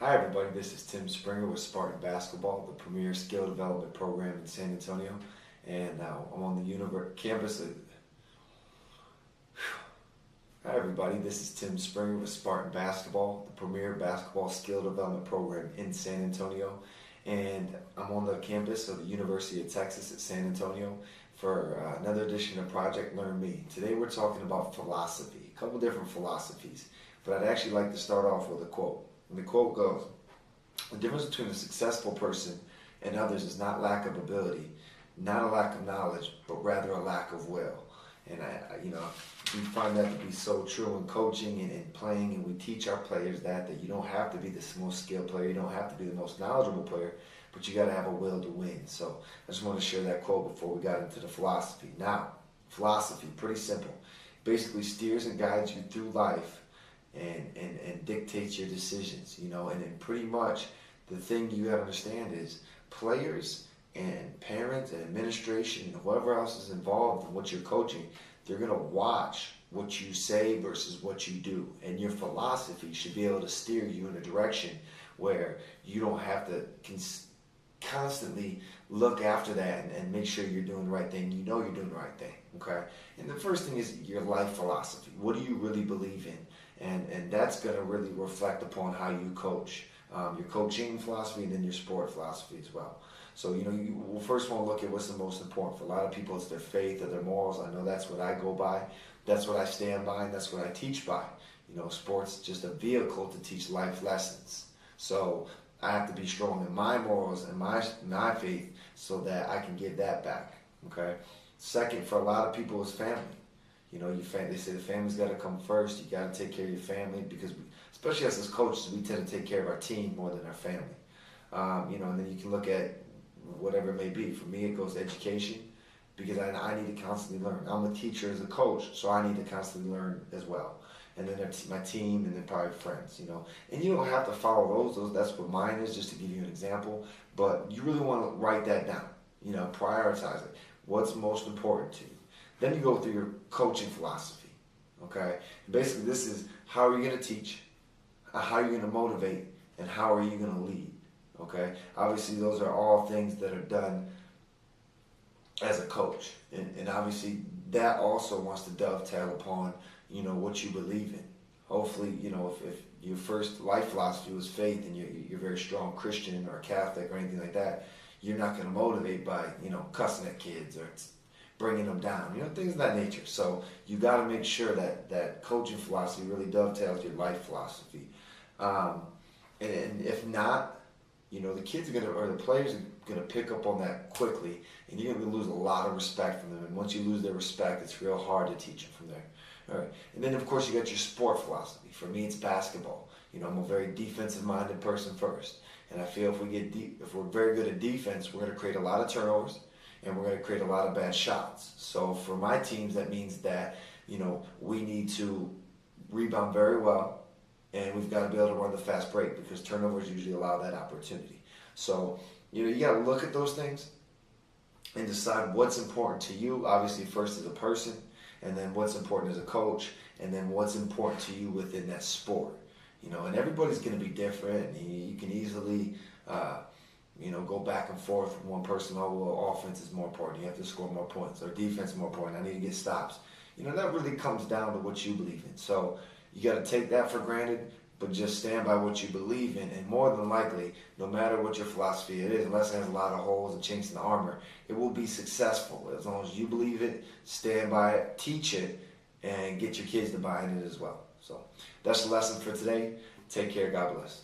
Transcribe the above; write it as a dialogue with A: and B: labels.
A: Hi everybody, this is Tim Springer with Spartan Basketball, the premier skill development program in San Antonio, and I'm on the campus of... Hi everybody, this is Tim Springer with Spartan Basketball, the premier basketball skill development program in San Antonio, and I'm on the campus of the University of Texas at San Antonio for another edition of Project Learn Me. Today we're talking about philosophy, a couple different philosophies, but I'd actually like to start off with a quote. And the quote goes, "The difference between a successful person and others is not lack of ability, not a lack of knowledge, but rather a lack of will." And we find that to be so true in coaching and in playing, and we teach our players that you don't have to be the most skilled player, you don't have to be the most knowledgeable player, but you got to have a will to win. So I just want to share that quote before we got into the philosophy. Now, philosophy, pretty simple. Basically steers and guides you through life and dictates your decisions, and then pretty much the thing you have to understand is players and parents and administration and whoever else is involved in what you're coaching, they're going to watch what you say versus what you do, and your philosophy should be able to steer you in a direction where you don't have to constantly look after that and make sure you're doing the right thing. You know you're doing the right thing, okay? And the first thing is your life philosophy. What do you really believe in? And that's going to really reflect upon how you coach, your coaching philosophy and then your sport philosophy as well. So, you will first want to look at what's the most important. For a lot of people, it's their faith or their morals. I know that's what I go by. That's what I stand by, and that's what I teach by. Sports is just a vehicle to teach life lessons. So I have to be strong in my morals and my faith so that I can give that back, okay? Second, for a lot of people, is family. They say the family's got to come first. You got to take care of your family because, especially us as coaches, we tend to take care of our team more than our family. And then you can look at whatever it may be. For me, it goes to education because I need to constantly learn. I'm a teacher as a coach, so I need to constantly learn as well. And then my team, and then probably friends, And you don't have to follow those. That's what mine is, just to give you an example. But you really want to write that down. Prioritize it. What's most important to you? Then you go through your coaching philosophy, okay? Basically, this is how are you going to teach, how are you going to motivate, and how are you going to lead, okay? Obviously, those are all things that are done as a coach. And obviously, that also wants to dovetail upon, what you believe in. Hopefully, if your first life philosophy was faith and you're a very strong Christian or Catholic or anything like that, you're not going to motivate by, cussing at kids or bringing them down, things of that nature. So you got to make sure that coaching philosophy really dovetails your life philosophy. And if not, the kids or the players are going to pick up on that quickly, and you're going to lose a lot of respect from them. And once you lose their respect, it's real hard to teach them from there. All right. And then, of course, you got your sport philosophy. For me, it's basketball. I'm a very defensive-minded person first. And I feel if we're very good at defense, we're going to create a lot of turnovers, and we're going to create a lot of bad shots. So for my teams, that means that, we need to rebound very well, and we've got to be able to run the fast break because turnovers usually allow that opportunity. So, you got to look at those things and decide what's important to you, obviously first as a person, and then what's important as a coach, and then what's important to you within that sport. And everybody's going to be different, and you can easily go back and forth with one person. Oh, well, offense is more important. You have to score more points. Or defense is more important. I need to get stops. That really comes down to what you believe in. So you got to take that for granted, but just stand by what you believe in. And more than likely, no matter what your philosophy it is, unless it has a lot of holes and chinks in the armor, it will be successful. As long as you believe it, stand by it, teach it, and get your kids to buy in it as well. So that's the lesson for today. Take care. God bless.